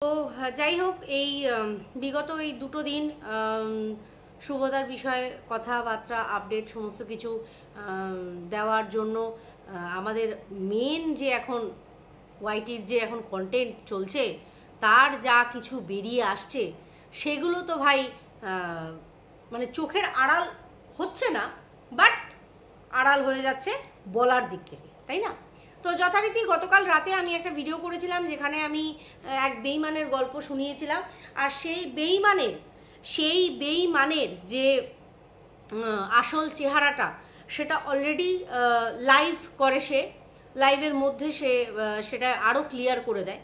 তো যাই হোক, এই বিগত এই দুটো দিন শুভদার বিষয়ে কথাবার্তা আপডেট সমস্ত কিছু দেওয়ার জন্য আমাদের মেন যে এখন ওয়াইটির যে এখন কন্টেন্ট চলছে তার যা কিছু বেরিয়ে আসছে সেগুলো তো ভাই মানে চোখের আড়াল হচ্ছে না, বাট আড়াল হয়ে যাচ্ছে বলার দিক থেকে, তাই না? তো যথারীতি গতকাল রাতে আমি একটা ভিডিও করেছিলাম যেখানে আমি এক বেইমানের গল্প শুনিয়েছিলাম। আর সেই বেইমানের যে আসল চেহারাটা সেটা অলরেডি লাইভ করে, সে লাইভের মধ্যে সে সেটা আরও ক্লিয়ার করে দেয়।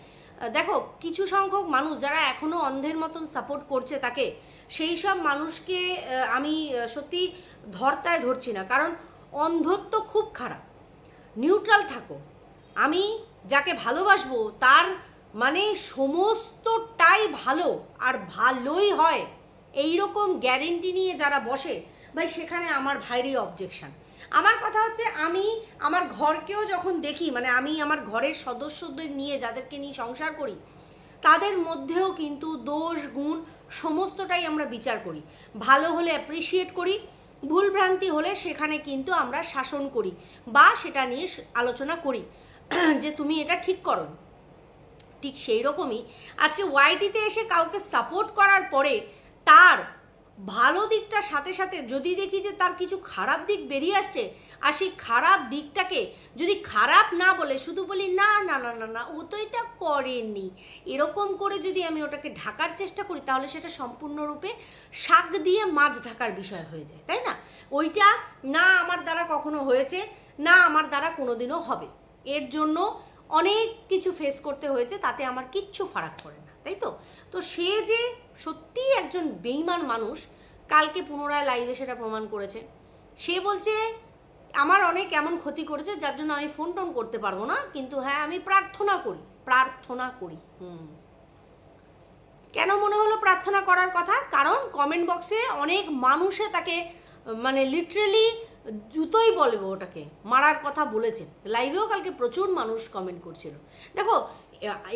দেখো, কিছু সংখ্যক মানুষ যারা এখনও অন্ধের মতন সাপোর্ট করছে তাকে, সেই সব মানুষকে আমি সত্যি ধরতায় ধরছি না, কারণ অন্ধত্ব খুব খারাপ। নিউট্রাল থাকো। আমি যাকে ভালোবাসবো তার মানে সমস্তটাই ভালো আর ভালোই হয় এইরকম গ্যারেন্টি নিয়ে যারা বসে, ভাই সেখানে আমার ভাইরই অবজেকশন। আমার কথা হচ্ছে, আমি আমার ঘরকেও যখন দেখি, মানে আমি আমার ঘরের সদস্যদের নিয়ে যাদেরকে নিয়ে সংসার করি তাদের মধ্যেও কিন্তু দোষ গুণ সমস্তটাই আমরা বিচার করি। ভালো হলে অ্যাপ্রিসিয়েট করি, ভুলভ্রান্তি হলে সেখানে কিন্তু আমরা শাসন করি বা সেটা নিয়ে আলোচনা করি যে তুমি এটা ঠিক করো। ঠিক সেই রকমই আজকে ওয়াইটিতে এসে কাউকে সাপোর্ট করার পরে তার ভালো দিকটার সাথে সাথে যদি দেখি যে তার কিছু খারাপ দিক বেরিয়ে আসছে, আর সেই খারাপ দিকটাকে যদি খারাপ না বলে শুধু বলি না না না না না ও তো এটা করেনি, এরকম করে যদি আমি ওটাকে ঢাকার চেষ্টা করি, তাহলে সেটা সম্পূর্ণরূপে শাক দিয়ে মাছ ঢাকার বিষয় হয়ে যায়, তাই না? ওইটা না আমার দ্বারা কখনো হয়েছে, না আমার দ্বারা কোনোদিনও হবে। এর জন্য অনেক কিছু ফেস করতে হয়েছে, তাতে আমার কিচ্ছু ফারাক পড়ে না, তাই তো? তো সে যে সত্যিই একজন বেইমান মানুষ, কালকে পুনরায় লাইভে সেটা প্রমাণ করেছে। সে বলছে আমার অনেক এমন ক্ষতি করেছে যার জন্য আমি ফোন টোন করতে পারবো না, কিন্তু হ্যাঁ আমি প্রার্থনা করি। কেন মনে হলো প্রার্থনা করার কথা? কারণ কমেন্ট বক্সে অনেক মানুষে তাকে মানে লিটারেলি জুতোই বলবো ওটাকে মারার কথা বলেছে। লাইভেও কালকে প্রচুর মানুষ কমেন্ট করছিল। দেখো,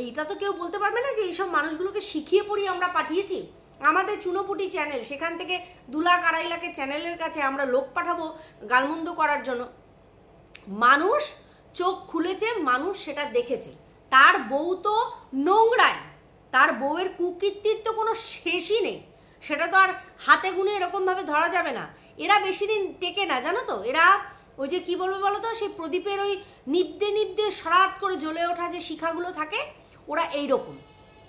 এইটা তো কেউ বলতে পারবে না যে এইসব মানুষগুলোকে শিখিয়ে পড়িয়ে আমরা পাঠিয়েছি। আমাদের চুনোপুটি চ্যানেল, সেখান থেকে 2 লাখ 2.5 লাখের চ্যানেলের কাছে আমরা লোক পাঠাবো গালমন্দ করার জন্য? মানুষ চোখ খুলেছে, মানুষ সেটা দেখেছে। তার বউ তো নোংরায়, তার বউয়ের কুকীর্তির তো কোনো শেষই নেই, সেটা তো আর হাতে গুনে এরকমভাবে ধরা যাবে না। এরা বেশি দিন টেকে না, জানো তো? এরা ওই যে কি বলবো বলো তো, সেই প্রদীপের ওই নিবদে সরাত করে জ্বলে ওঠা যে শিখাগুলো থাকে, ওরা এইরকম,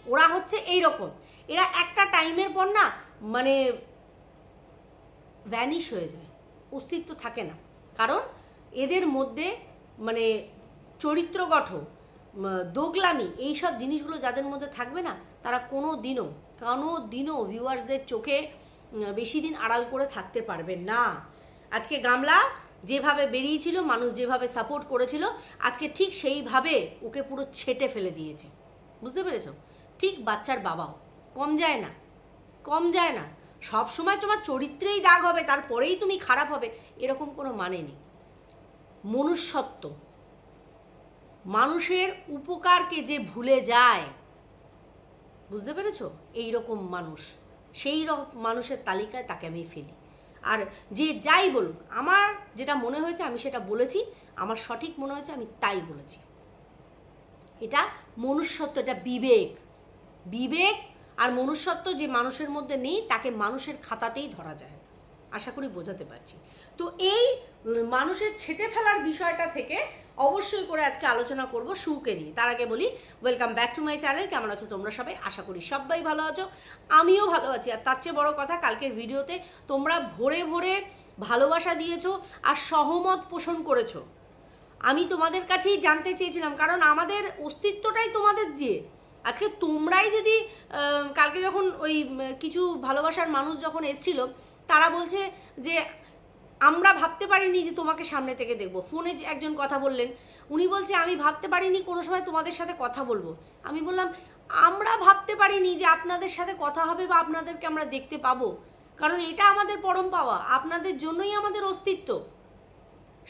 ওরা হচ্ছে এইরকম। এরা একটা টাইমের পর না মানে ভ্যানিশ হয়ে যায়, অস্তিত্ব থাকে না। কারণ এদের মধ্যে মানে চরিত্র গঠন, দোগলামি, এইসব জিনিসগুলো যাদের মধ্যে থাকবে না, তারা কোনো দিনও ভিউয়ার্সদের চোখে বেশি দিন আড়াল করে থাকতে পারবে না। আজকে গামলা যেভাবে বেরিয়েছিল, মানুষ যেভাবে সাপোর্ট করেছিল, আজকে ঠিক সেইভাবে ওকে পুরো ছেটে ফেলে দিয়েছে। বুঝতে পেরেছো? ঠিক বাচ্চার বাবাও কম যায় না। সব সময় তোমার চরিত্রেই দাগ হবে তারপরেই তুমি খারাপ হবে, এরকম কোনো মানে নেই। মনুষ্যত্ব, মানুষের উপকারকে যে ভুলে যায়, বুঝতে পেরেছো? এইরকম মানুষ, সেই রকম মানুষের তালিকায় তাকে আমি ফেলি। আর যে যাই বলুক, আমার যেটা মনে হয়েছে আমি সেটা বলেছি, আমার সঠিক মনে হয়েছে আমি তাই বলেছি। এটা মনুষ্যত্ব, এটা বিবেক আর মনুষ্যত্ব যে মানুষের মধ্যে নেই তাকে মানুষের খাতাতেই ধরা যায়। আশা করি বোঝাতে পারছি। তো এই মানুষের ছেটে ফেলার বিষয়টা থেকে অবশ্যই করে আজকে আলোচনা করব শুকে নিয়ে। তার আগে বলি, welcome back to my channel. কেমন আছো তোমরা সবাই? আশা করি সবাই ভালো আছো, আমিও ভালো আছি। আর তার চেয়ে বড় কথা, কালকের ভিডিওতে তোমরা ভোরে ভোরে ভালোবাসা দিয়েছো আর সহমত পোষণ করেছো। আমি তোমাদের কাছেই জানতে চেয়েছিলাম, কারণ আমাদের অস্তিত্বটাই তোমাদের দিয়ে। আজকে তোমরাই যদি কালকে যখন ওই কিছু ভালোবাসার মানুষ যখন এসেছিল, তারা বলছে যে আমরা ভাবতে পারিনি যে তোমাকে সামনে থেকে দেখব। ফোনে একজন কথা বললেন, উনি বলছে আমি ভাবতে পারিনি কোনো সময় তোমাদের সাথে কথা বলবো। আমি বললাম আমরা ভাবতে পারিনি যে আপনাদের সাথে কথা হবে বা আপনাদেরকে আমরা দেখতে পাবো, কারণ এটা আমাদের পরম পাওয়া, আপনাদের জন্যই আমাদের অস্তিত্ব।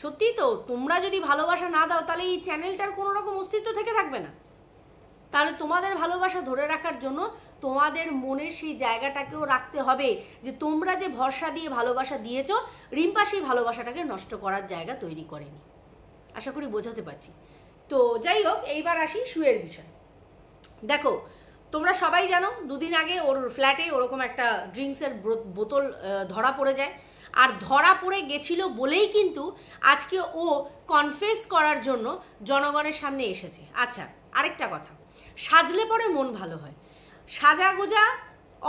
সত্যি তো, তোমরা যদি ভালোবাসা না দাও তাহলে এই চ্যানেলটার কোনো রকম অস্তিত্ব থেকে থাকবে না। তাহলে তোমাদের ভালোবাসা ধরে রাখার জন্য তোমাদের মনের সেই জায়গাটাকেও রাখতে হবে যে তোমরা যে ভরসা দিয়ে ভালোবাসা দিয়েছো, রিম্পা সেই ভালোবাসাটাকে নষ্ট করার জায়গা তৈরি করেনি। আশা করি বোঝাতে পারছি। তো যাই হোক, এইবার আসি শুয়ের বিষয়। দেখো, তোমরা সবাই জানো দুদিন আগে ওর ফ্ল্যাটে ওরকম একটা ড্রিঙ্কসের বোতল ধরা পড়ে যায়, আর ধরা পড়ে গেছিল বলেই কিন্তু আজকে ও কনফেস করার জন্য জনগণের সামনে এসেছে। আচ্ছা, আরেকটা কথা, সাজলে পরে মন ভালো হয়। সাজা গোজা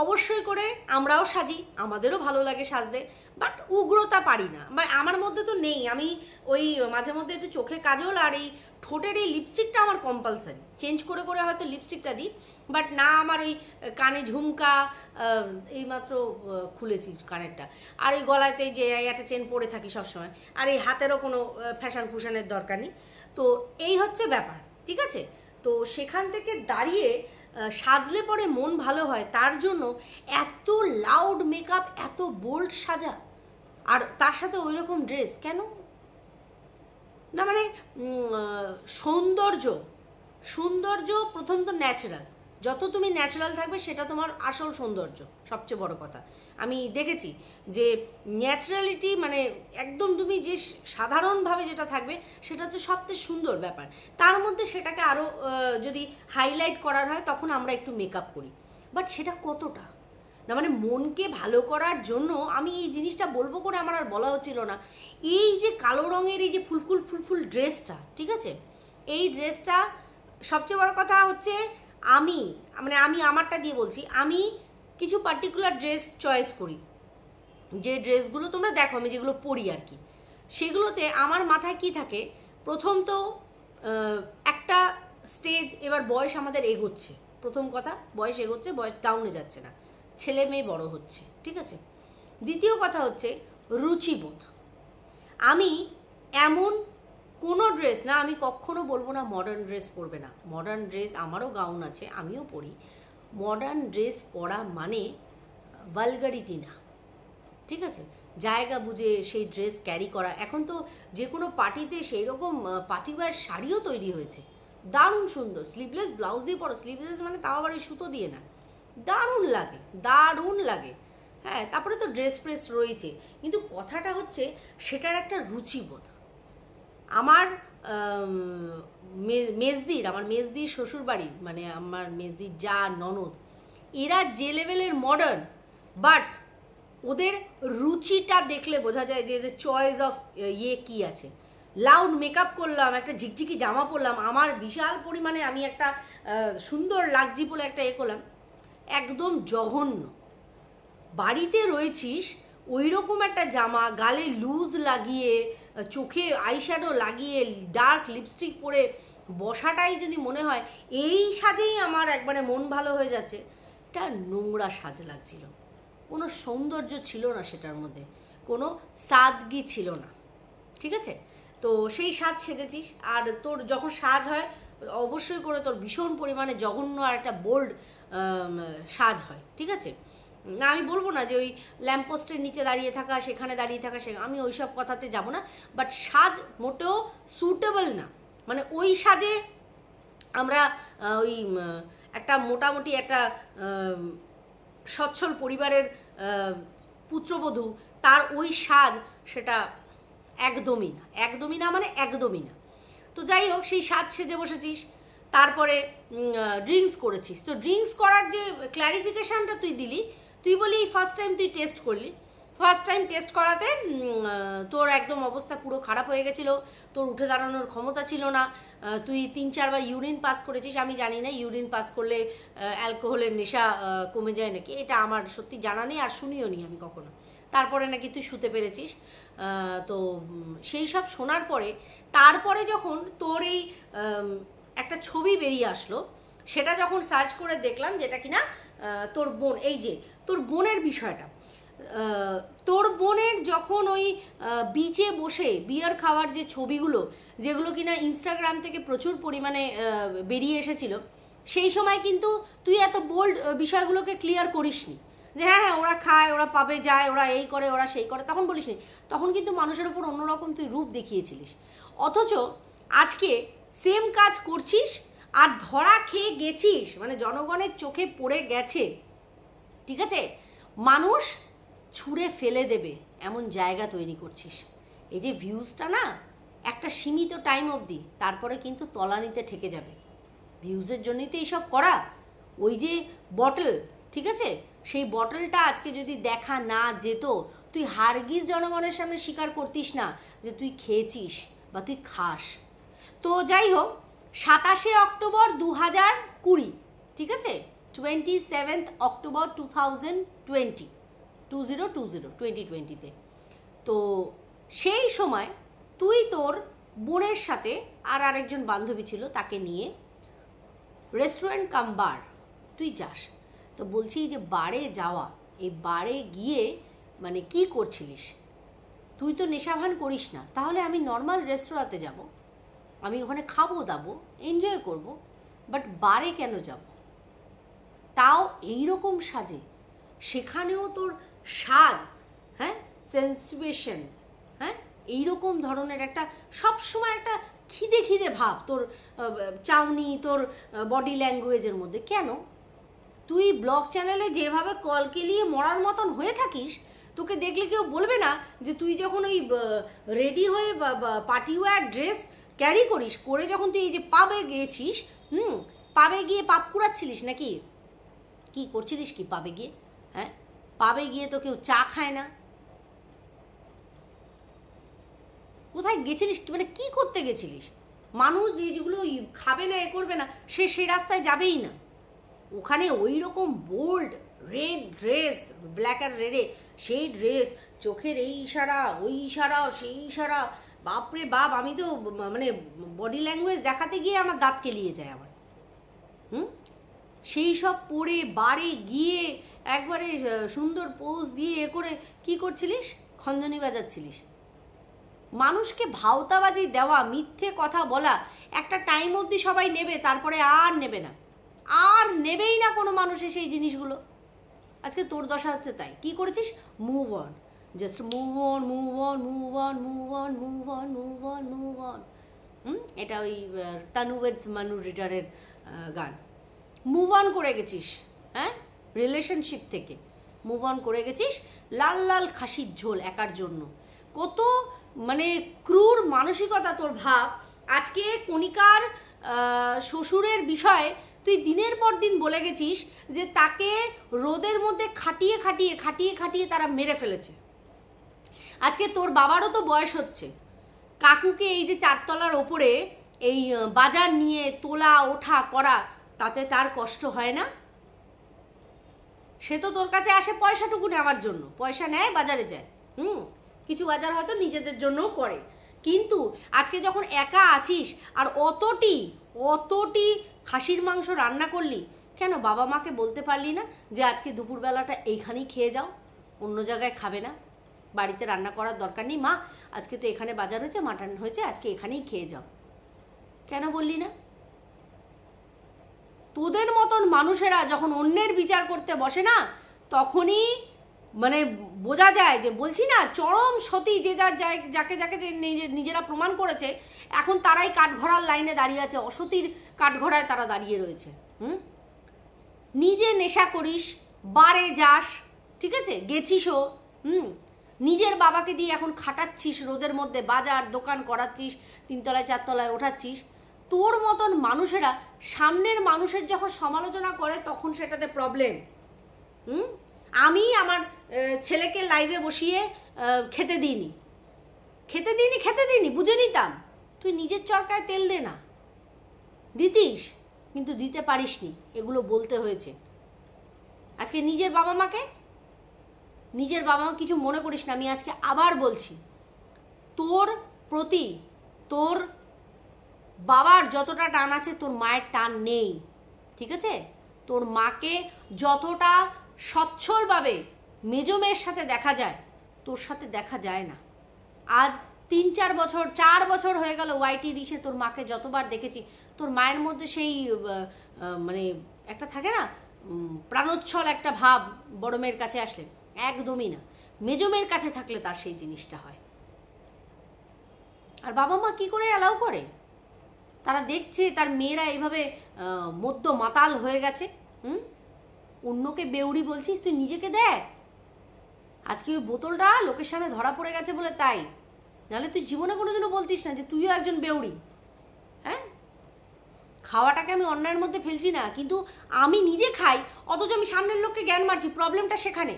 অবশ্যই করে আমরাও সাজি, আমাদেরও ভালো লাগে সাজতে, বাট উগ্রতা পারি না, বা আমার মধ্যে তো নেই। আমি ওই মাঝে মধ্যে একটু চোখে কাজল আর এই ঠোঁটের এই লিপস্টিকটা আমার কম্পালসারি, চেঞ্জ করে করে হয়তো লিপস্টিকটা দিই, বাট না আমার ওই কানে ঝুমকা, এইমাত্র খুলেছি কানেরটা, আর ওই গলাতে যে একটা চেন পরে থাকি সবসময়, আর এই হাতেরও কোনো ফ্যাশন ফুশানের দরকার নেই। তো এই হচ্ছে ব্যাপার, ঠিক আছে? তো সেখান থেকে দাঁড়িয়ে সাজলে পরে মন ভালো হয়, তার জন্য এত লাউড মেকআপ, এত বোল্ড সাজা, আর তার সাথে ওই রকম ড্রেস কেন? না মানে সৌন্দর্য প্রথম তো ন্যাচারাল, যত তুমি ন্যাচারাল থাকবে সেটা তোমার আসল সৌন্দর্য। সবচেয়ে বড় কথা আমি দেখেছি যে ন্যাচারালিটি মানে একদম তুমি যে সাধারণভাবে যেটা থাকবে সেটা হচ্ছে সবচেয়ে সুন্দর ব্যাপার। তার মধ্যে সেটাকে আরও যদি হাইলাইট করার হয় তখন আমরা একটু মেকআপ করি, বাট সেটা কতটা? না মানে মনকে ভালো করার জন্য আমি এই জিনিসটা বলবো করে আমার আর বলা হচ্ছিল না। এই যে কালো রঙের এই যে ফুলফুল ড্রেসটা, ঠিক আছে, এই ড্রেসটা সবচেয়ে বড় কথা হচ্ছে আমি আমারটা দিয়ে বলছি, আমি কিছু পার্টিকুলার ড্রেস চয়েস করি, যে ড্রেসগুলো তোমরা দেখো আমি যেগুলো পরি আর কি, সেগুলোতে আমার মাথায় কি থাকে, প্রথম তো একটা স্টেজ, এবার বয়স আমাদের এগোচ্ছে, প্রথম কথা বয়স এগোচ্ছে, বয়স ডাউনে যাচ্ছে না, ছেলে মেয়ে বড় হচ্ছে, ঠিক আছে। দ্বিতীয় কথা হচ্ছে রুচিবোধ। আমি এমন কোনো ড্রেস না, আমি কখনো বলবো না মডার্ন ড্রেস পরবে না, মডার্ন ড্রেস, আমারও গাউন আছে আমিও পরি, মডার্ন ড্রেস পরা মানে ভালগারিটি না, ঠিক আছে, জায়গা বুঝে সেই ড্রেস ক্যারি করা। এখন তো যে কোনো পার্টিতে সেই রকম পার্টি ওয়্যার শাড়িও তৈরি হয়েছে, দারুণ সুন্দর, স্লিভলেস ব্লাউজ দিয়ে পরো, স্লিভলেস মানে তাও আবার এই সুতো দিয়ে না, দারুণ লাগে। হ্যাঁ, তারপরে তো ড্রেস ফ্রেস রয়েছে, কিন্তু কথাটা হচ্ছে সেটার একটা রুচিবোধ। আমার মেজদির শ্বশুরবাড়ি, মানে আমার মেজদির যা ননদ, এরা যে লেভেলের মডার্ন, বাট ওদের রুচিটা দেখলে বোঝা যায় যে এদের চয়েস অফ কি আছে। লাউড মেকআপ করলাম, একটা ঝিকঝিকি জামা পরলাম, আমার বিশাল পরিমাণে আমি একটা সুন্দর লাগজি বলে একটা করলাম, একদম জঘন্য। বাড়িতে রয়েছিস ওই রকম একটা জামা, গালে লুজ লাগিয়ে, চোখে আইশ্যাডো লাগিয়ে, ডার্ক লিপস্টিক পরে বসাটাই যদি মনে হয় এই সাজেই আমার একবারে মন ভালো হয়ে যাচ্ছে, এটা নোংরা সাজ লাগছিল, কোনো সৌন্দর্য ছিল না সেটার মধ্যে, কোনো সাদগি ছিল না, ঠিক আছে। তো সেই সাজ সেজেছিস, আর তোর যখন সাজ হয় অবশ্যই করে তোর ভীষণ পরিমাণে জঘন্য আর একটা বোল্ড সাজ হয়, ঠিক আছে। না আমি বলবো না যে ওই ল্যাম্পপোস্টের নিচে দাঁড়িয়ে থাকা, সেখানে দাঁড়িয়ে থাকা, আমি ওই সব কথাতে যাব না, বাট সাজ মোটেও সুটেবল না। মানে ওই সাজে আমরা ওই একটা মোটামুটি একটা সচ্ছল পরিবারের পুত্রবধূ, তার ওই সাজ সেটা একদমই না মানে একদমই না। তো যাই হোক, সেই সাজ সেজে বসেছিস, তারপরে ড্রিঙ্কস করেছিস। তো ড্রিঙ্কস করার যে ক্ল্যারিফিকেশানটা তুই দিলি, তুই বলি ফার্স্ট টাইম তুই টেস্ট করলি, ফার্স্ট টাইম টেস্ট করাতে তোর একদম অবস্থা পুরো খারাপ হয়ে গেছিলো, তোর উঠে দাঁড়ানোর ক্ষমতা ছিল না, তুই 3-4 বার ইউরিন পাস করেছিস। আমি জানি না ইউরিন পাস করলে অ্যালকোহলের নেশা কমে যায় নাকি, এটা আমার সত্যি জানা নেই আর শুনিও নি আমি কখনো। তারপরে নাকি তুই শুতে পেরেছিস। তো সেই সব শোনার পরে তারপরে যখন তোর এই একটা ছবি বেরিয়ে আসলো, সেটা যখন সার্চ করে দেখলাম, যেটা কিনা তোর বোন, এই যে তোর বোনের বিষয়টা, তোর বোনের যখন ওই বিচে বসে বিয়ার খাওয়ার যে ছবিগুলো, যেগুলো কিনা ইনস্টাগ্রাম থেকে প্রচুর পরিমাণে বেরিয়ে এসেছিল, সেই সময় কিন্তু তুই এত বোল্ড বিষয়গুলোকে ক্লিয়ার করিসনি যে হ্যাঁ হ্যাঁ ওরা খায়, ওরা পাবে যায়, ওরা এই করে, ওরা সেই করে, তখন বলিসনি। তখন কিন্তু মানুষের উপর অন্যরকম তুই রূপ দেখিয়েছিলিস। অথচ আজকে সেম কাজ করছিস, আর ধরা খেয়ে গেছিস, মানে জনগণের চোখে পড়ে গেছে, ঠিক আছে, মানুষ ছুঁড়ে ফেলে দেবে এমন জায়গা তৈরি করছিস। এই যে ভিউজটা না একটা সীমিত টাইম অবধি, তারপরে কিন্তু তলানিতে ঠেকে যাবে। ভিউজের জন্যই তো এইসব করা। ওই যে বটল, ঠিক আছে, সেই বটলটা আজকে যদি দেখা না যেত, তুই হারগিজ জনগণের সামনে স্বীকার করতিস না যে তুই খেয়েছিস বা তুই খাস। তো যাই হোক, 27 অক্টোবর 2020, ঠিক আছে, 27 অক্টোবর 2020 তো সেই সময় তুই তোর বোনের সাথে আর আরেকজন বান্ধবী ছিল তাকে নিয়ে রেস্টুরেন্ট কাম বার তুই যাস। তো বলছি যে বারে যাওয়া, এই বারে গিয়ে মানে কি করছিলিস? তুই তো নেশাভান করিস না, তাহলে আমি নর্মাল রেস্তোরাঁতে যাব, আমি ওখানে খাবো দাবো, এনজয় করব, বাট বারে কেন যাব? তাও এইরকম সাজে, সেখানেও তোর সাজ, হ্যাঁ, সেন্সুয়েশন, হ্যাঁ, এইরকম ধরনের একটা সবসময় একটা খিদে খিদে ভাব তোর চাউনি, তোর বডি ল্যাঙ্গুয়েজের মধ্যে। কেন? তুই ব্লগ চ্যানেলে যেভাবে কলকেলিয়ে মরার মতন হয়ে থাকিস, তোকে দেখলে কেউ বলবে না যে তুই যখন ওই রেডি হয়ে পার্টি ওয়্যার ড্রেস ক্যারি করিস, করে যখন তুই এই যে পাবে গিয়েছিস, পাবে গিয়ে পাপ কুড়াচ্ছিলিস নাকি? কি করছিলিস কি পাবে গিয়ে? হ্যাঁ, পাবে গিয়ে তো কেউ চা খায় না। কোথায় গেছিলিস, মানে কি করতে গেছিলিস? মানুষ যেগুলো খাবে না, এ করবে না, সে সেই রাস্তায় যাবেই না। ওখানে ওই রকম বোল্ড রেড ড্রেস, ব্ল্যাক আর রেডে সেই ড্রেস, চোখের এই ইশারা, ওই ইশারা, সেই ইশারা, বাপরে বাপ, আমি তো মানে বডি ল্যাঙ্গুয়েজ দেখাতে গিয়ে আমার দাঁত কেলিয়ে যায় আমার। সেই সব পরে বারে গিয়ে একবারে সুন্দর পোজ দিয়ে এ করে কি করছিলিস? খঞ্জনি বাজাচ্ছিলিস। মানুষকে ভাওতাবাজি দেওয়া, মিথ্যে কথা বলা, একটা টাইম অবধি সবাই নেবে, তারপরে আর নেবে না, আর নেবেই না কোনো মানুষে সেই জিনিসগুলো। আজকে তোর দশা হচ্ছে তাই। কি করেছিস? Move on, just move on, move on, move on, move on, move on, move on, move on. এটা ওই তানুবেদ মানু রিটারের গান। মুভ অন করে গেছিস, হ্যাঁ, রিলেশনশিপ থেকে মুভ অন করে গেছিস। লাল লাল খাসির ঝোল একার জন্য। কত মানে ক্রূর মানসিকতা তোর, ভাব। আজকে কণিকার শ্বশুরের বিষয়ে তুই দিনের পর দিন বলে গেছিস যে তাকে রোদের মধ্যে খাটিয়ে খাটিয়ে খাটিয়ে খাটিয়ে তারা মেরে ফেলেছে। আজকে তোর বাবারও তো বয়স হচ্ছে, কাকুকে এই যে 4 তলার ওপরে এই বাজার নিয়ে তোলা ওঠা করা, তাতে তার কষ্ট হয় না? সে তো তোর কাছে আসে পয়সাটুকু নেওয়ার জন্য, পয়সা নেয়, বাজারে যায়, কিছু বাজার হয়তো নিজেদের জন্যও করে। কিন্তু আজকে যখন একা আছিস আর অতটি খাসির মাংস রান্না করলি, কেন বাবা মাকে বলতে পারলি না যে আজকে দুপুরবেলাটা এইখানেই খেয়ে যাও, অন্য জায়গায় খাবে না, বাড়িতে রান্না করার দরকার নেই, মা আজকে তো এখানে বাজার হয়েছে, মাটন হয়েছে, আজকে এখানেই খেয়ে যাও? কেন বললি না? তোদের মতন মানুষেরা যখন অন্যের বিচার করতে বসে না, তখনই মানে বোঝা যায় যে, বলছি না, চরম সতী যে যাকে যাকে নিজেরা প্রমাণ করেছে, এখন তারাই কাঠঘোড়ার লাইনে দাঁড়িয়ে আছে, অসতীর কাঠঘোড়ায় তারা দাঁড়িয়ে রয়েছে। নিজে নেশা করিস, বারে যাস, ঠিক আছে, গেছিসও, নিজের বাবাকে দিয়ে এখন খাটাচ্ছিস, রোদের মধ্যে বাজার দোকান করাচ্ছিস, 3 তলায় 4 তলায় ওঠাচ্ছিস। তোর মতন মানুষেরা সামনের মানুষের যখন সমালোচনা করে তখন সেটাতে প্রবলেম। আমি আমার ছেলেকে লাইভে বসিয়ে খেতে দিইনি, বুঝে নিতাম। তুই নিজের চরকায় তেল দে না, দিতিস, কিন্তু দিতে পারিসনি, এগুলো বলতে হয়েছে। আজকে নিজের বাবা মা কিছু মনে করিস না, আমি আজকে আবার বলছি, তোর প্রতি তোর বাবার যতটা টান আছে তোর মায়ের টান নেই, ঠিক আছে? তোর মাকে যতটা সচ্ছলভাবে মেজো মেয়ের সাথে দেখা যায়, তোর সাথে দেখা যায় না। আজ 3-4 বছর 4 বছর হয়ে গেল ওয়াইটি রিসে তোর মাকে যতবার দেখেছি, তোর মায়ের মধ্যে সেই মানে একটা থাকে না, প্রাণোচ্ছল একটা ভাব বড় মেয়ের কাছে আসলে, একদমই না। মেজো মেয়ের কাছে থাকলে তার সেই জিনিসটা হয়। আর বাবা মা কি করে অ্যালাউ করে? তারা দেখছে তার মেয়েরা এইভাবে মদ্য মাতাল হয়ে গেছে। অন্যকে বেউড়ি বলছিস, তুই নিজেকে দেখ। আজকে ওই বোতলটা লোকের সামনে ধরা পড়ে গেছে বলে তাই, নাহলে তুই জীবনে কোনোদিনও বলতিস না যে তুইও একজন বেউড়ি। হ্যাঁ, খাওয়াটাকে আমি অন্যায়ের মধ্যে ফেলছি না, কিন্তু আমি নিজে খাই অথচ আমি সামনের লোককে জ্ঞান মারছি। প্রবলেমটা সেখানে।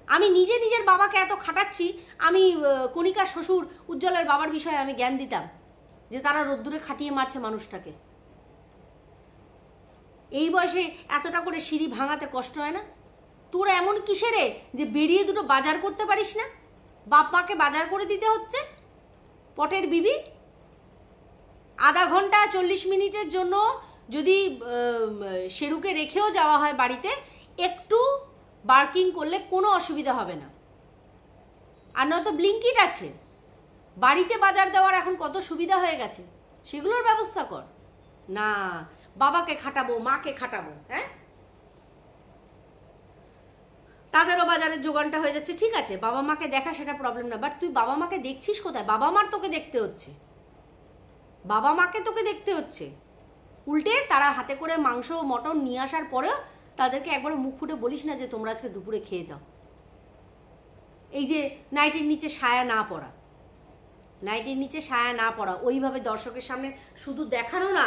আমি নিজে নিজের বাবাকে এত খাটাচ্ছি, আমি কণিকার শ্বশুর উজ্জ্বলের বাবার বিষয়ে আমি জ্ঞান দিতাম যে তারা রোদ্দুরে খাটিয়ে মারছে মানুষটাকে। এই বয়সে এতটা করে সিঁড়ি ভাঙাতে কষ্ট হয় না? তোর এমন কিসে রে যে বেরিয়ে দুটো বাজার করতে পারিস না? বাপ মাকে বাজার করে দিতে হচ্ছে পটের বিবি। আধা ঘন্টা 40 মিনিটের জন্য যদি শেরুকে রেখেও যাওয়া হয় বাড়িতে, একটু বার্কিং করলে কোনো অসুবিধা হবে না। আর নয়তো ব্লিঙ্কিট আছে, বাড়িতে বাজার দেওয়ার এখন কত সুবিধা হয়ে গেছে, সেগুলোর ব্যবস্থা কর না। বাবাকে খাটাবো, মাকে খাটাবো। হ্যাঁ, তাদেরও বাজারের যোগানটা হয়ে যাচ্ছে, ঠিক আছে, বাবা মাকে দেখা সেটা প্রবলেম না, বাট তুই বাবা মাকে দেখছিস কোথায়? বাবা মার তোকে দেখতে হচ্ছে, বাবা মাকে তোকে দেখতে হচ্ছে। উল্টে তারা হাতে করে মাংস মটন নিয়ে আসার পরেও তাদেরকে একবার মুখ ফুটে বলিস না যে তোমরা আজকে দুপুরে খেয়ে যাও। এই যে নাইটির নিচে সায়া না পরা, নাইটির নিচে সায়া না পরা, ওইভাবে দর্শকের সামনে শুধু দেখানো না,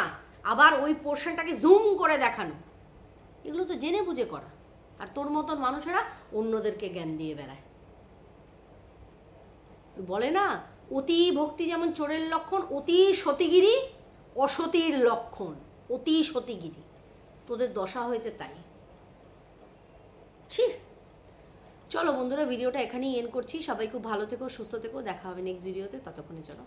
আবার ওই পোর্শনটাকে জুম করে দেখানো, এগুলো তো জেনে বুঝে করা। আর তোর মতন মানুষেরা অন্যদেরকে জ্ঞান দিয়ে বেড়ায়। বলে না, অতি ভক্তি যেমন চোরের লক্ষণ, অতি সতীগিরি অসতীর লক্ষণ। অতি সতীগিরি, তোদের দশা হয়েছে তাই। ছি। চলো বন্ধুরা, ভিডিওটা এখানেই এন্ড করছি। সবাই খুব ভালো থেকো, সুস্থ থেকো, দেখা হবে নেক্সট ভিডিওতে। ততক্ষণে চলো।